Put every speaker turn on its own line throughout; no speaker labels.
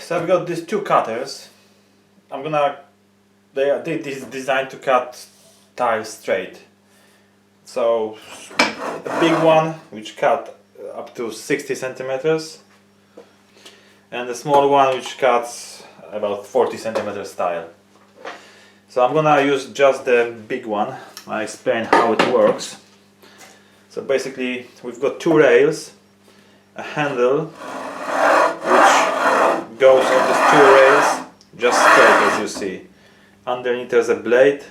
So I've got these two cutters. They are designed to cut tiles straight. So a big one which cut up to 60 centimeters, and a small one which cuts about 40 centimeters tile. So I'm gonna use just the big one. I explain how it works. So basically we've got two rails, a handle which goes on these two rails just straight, as you see. Underneath there's a blade,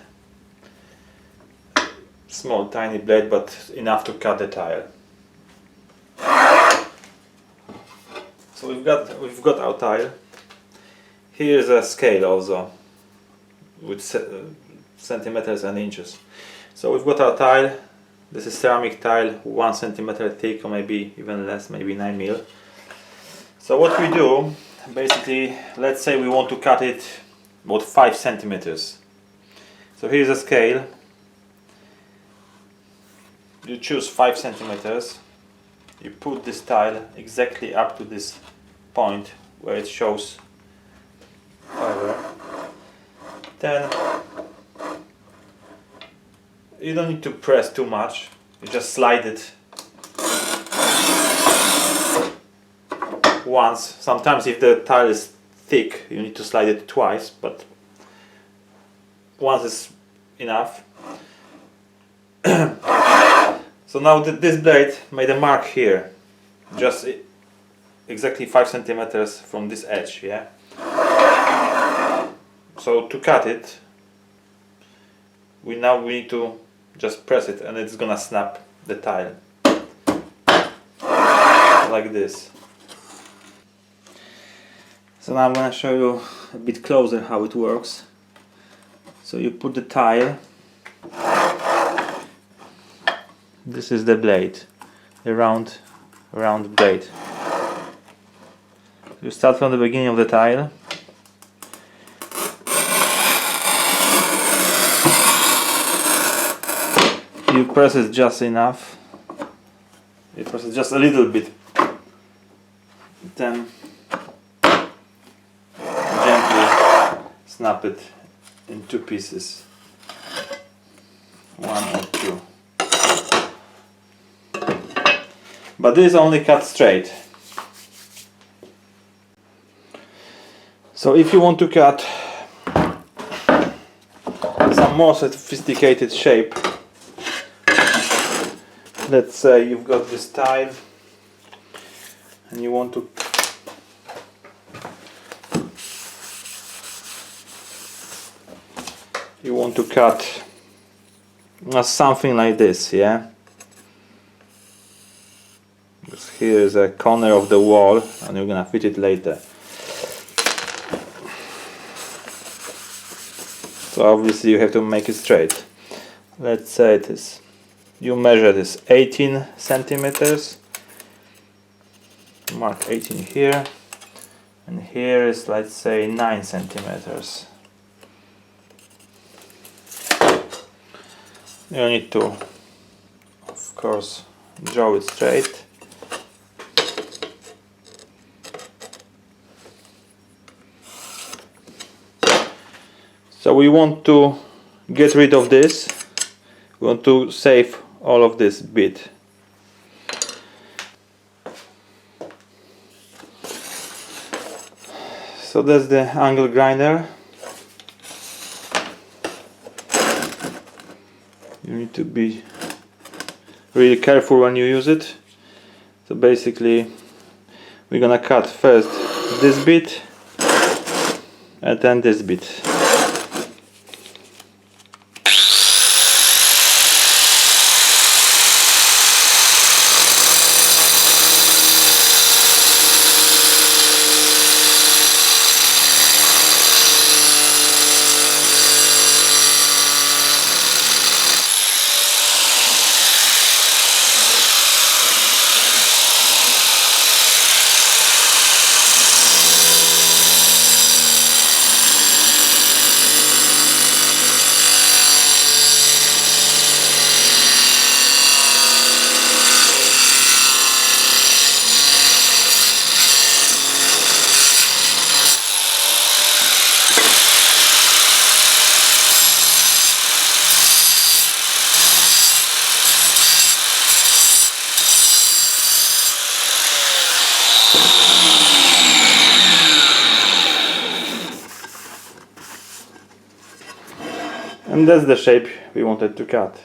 small tiny blade, but enough to cut the tile. So we've got our tile. Here's a scale also with centimeters and inches. So we've got our tile. This is ceramic tile, 1 centimeter thick, or maybe even less, maybe 9 mil. So what we do, basically, let's say we want to cut it about 5 centimeters. So here's a scale. You choose 5 centimeters. You put this tile exactly up to this point where it shows fiber. Then you don't need to press too much, you just slide it once. Sometimes if the tile is thick you need to slide it twice, but once is enough. So now this blade made a mark here, just exactly 5 centimeters from this edge, yeah? So to cut it, we need to just press it and it's gonna snap the tile like this. So now I'm gonna show you a bit closer how it works. So you put the tile, this is the blade, the round blade. You start from the beginning of the tile. You press it just enough. You press it just a little bit. Then gently snap it in 2 pieces. 1 or 2. But this only cuts straight. So if you want to cut some more sophisticated shape, let's say you've got this tile and you want to cut something like this, yeah? Because here is a corner of the wall and you're gonna fit it later. So obviously you have to make it straight. Let's say it is, you measure this 18 centimeters, mark 18 here, and here is, let's say, 9 centimeters. You need to, of course, draw it straight. So we want to get rid of this. We want to save all of this bit. So that's the angle grinder. You need to be really careful when you use it. So basically we're gonna cut first this bit and then this bit. And that's the shape we wanted to cut.